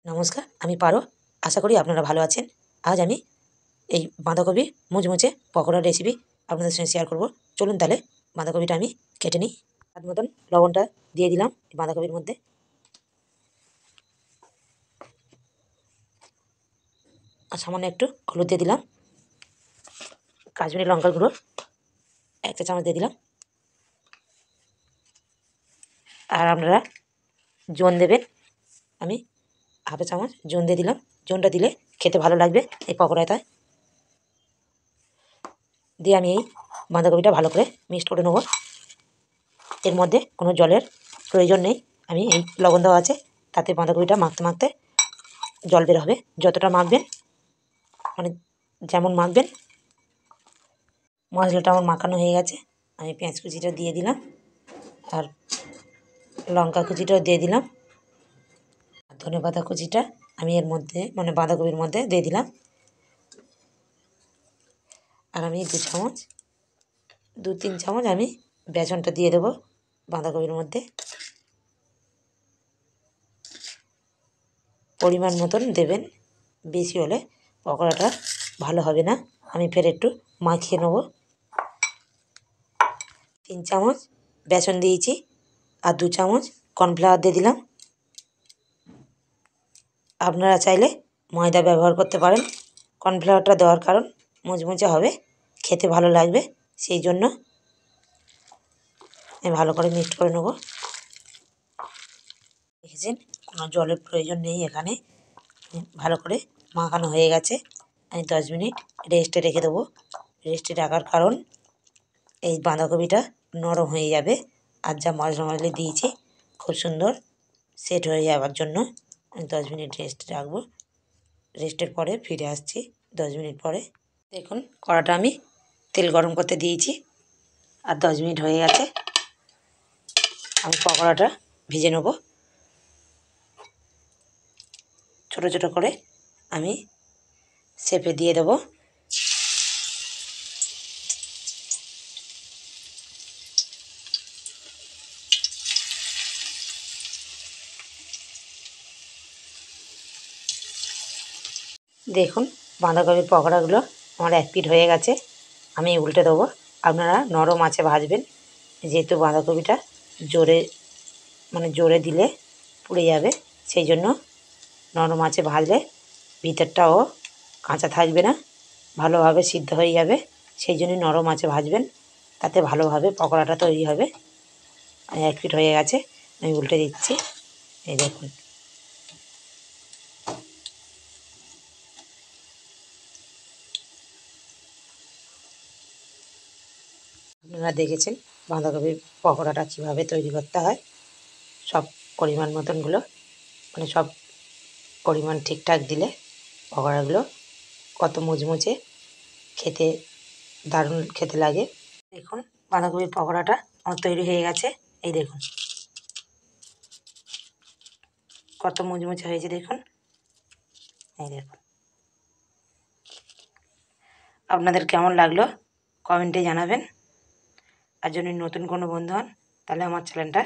নমস্কার, আমি পারো। আশা করি আপনারা ভালো আছেন। আজ আমি এই বাঁধাকপি মুচমুচে পকোড়ার রেসিপি আপনাদের সঙ্গে শেয়ার করব। চলুন তাহলে বাঁধাকপিটা আমি কেটে নিই। স্বাদ মতন লবণটা দিয়ে দিলাম এই বাঁধাকপির মধ্যে। আর সামান্য একটু হলুদ দিয়ে দিলাম। কাশ্মীরি লঙ্কার গুঁড়ো 1 চা চামচ দিয়ে দিলাম। আর আপনারা জোন দেবেন, আমি হাফ চা চামচ জোন দিয়ে দিলাম। জোনটা দিলে খেতে ভালো লাগবে এই পকোড়াটায়। দিয়ে আমি এই বাঁধাকপিটা ভালো করে মিক্সড করে নেব। এর মধ্যে কোনো জলের প্রয়োজন নেই। আমি এই লবণ দেওয়া আছে, তাতে বাঁধাকপিটা মাখতে মাখতে জল বের হবে। যতটা মাখবেন, মানে যেমন মাখবেন। মশলাটা আমার মাখানো হয়ে গেছে। আমি পেঁয়াজ কুচিটা দিয়ে দিলাম, আর লঙ্কা কুচিটাও দিয়ে দিলাম, আর ধনেপাতা কুচিটা আমি এর মধ্যে মানে বাঁধাকপির মধ্যে দিয়ে দিলাম। আর আমি 2-3 চামচ আমি বেসনটা দিয়ে দেবো বাঁধাকপির মধ্যে। পরিমাণ মতন দেবেন, বেশি হলে পকোড়াটা ভালো হবে না। আমি ফের একটু মাখিয়ে নেব। 3 চামচ বেসন দিয়েছি, আর 2 চামচ কর্নফ্লাওয়ার দিয়ে দিলাম। আপনারা চাইলে ময়দা ব্যবহার করতে পারেন। কর্নফ্লাওয়ারটা দেওয়ার কারণ মুচমুচে হবে, খেতে ভালো লাগবে, সেই জন্য আমি ভালো করে মিক্সড করে নেব। দেখেছেন, কোনো জলের প্রয়োজন নেই এখানে। ভালো করে মাখানো হয়ে গেছে। আমি 10 মিনিট রেস্টে রেখে দেবো। রেস্টে রাখার কারণ এই বাঁধাকপিটা নরম হয়ে যাবে, আর যা মশলা দিয়েছি খুব সুন্দর সেট হয়ে যাওয়ার জন্য আমি 10 মিনিট রেস্টে রাখবো। রেস্টের পরে ফিরে আসছি 10 মিনিট পরে। দেখুন, কড়াটা আমি তেল গরম করতে দিয়েছি, আর 10 মিনিট হয়ে গেছে। আমি পকোড়াটা ভেজে নেব। ছোটো ছোটো করে আমি শেপে দিয়ে দেবো। দেখুন, বাঁধাকপির পকোড়াগুলো আমার 1 পিঠ হয়ে গেছে। আমি উল্টে দেবো। আপনারা নরম আঁচে ভাজবেন, যেহেতু বাঁধাকপিটা জোরে দিলে পুড়ে যাবে, সেই জন্য নরম আঁচে ভাজলে ভিতরটাও কাঁচা থাকবে না, ভালোভাবে সিদ্ধ হয়ে যাবে। সেই জন্য নরম আঁচে ভাজবেন, তাতে ভালোভাবে পকোড়াটা তৈরি হবে। 1 পিঠ হয়ে গেছে, আমি উল্টে দিচ্ছি। এই দেখুন, আপনারা দেখেছেন বাঁধাকপির পকোড়াটা কীভাবে তৈরি করতে হয়। সব পরিমাণ মতনগুলো সব পরিমাণ ঠিকঠাক দিলে পকোড়াগুলো কত মুচমুচে, খেতে দারুণ খেতে লাগে। দেখুন, বাঁধাকপির পকোড়াটা আমার তৈরি হয়ে গেছে। এই দেখুন কত মুচমুচে হয়েছে, দেখুন। এই দেখুন, আপনাদের কেমন লাগলো কমেন্টে জানাবেন। আর যদি নতুন কোনো বন্ধু হন, তাহলে আমার চ্যানেলটা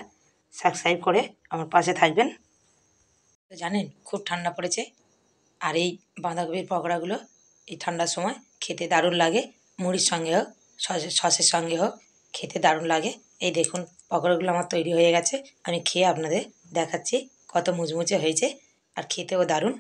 সাবস্ক্রাইব করে আমার পাশে থাকবেন। তো জানেন, খুব ঠান্ডা পড়েছে, আর এই বাঁধাকপির পকোড়াগুলো এই ঠান্ডার সময় খেতে দারুণ লাগে। মুড়ির সঙ্গে হোক, সসের সঙ্গে হোক, খেতে দারুণ লাগে। এই দেখুন, পকোড়াগুলো আমার তৈরি হয়ে গেছে। আমি খেয়ে আপনাদের দেখাচ্ছি কত মুচমুচে হয়েছে, আর খেতেও দারুণ।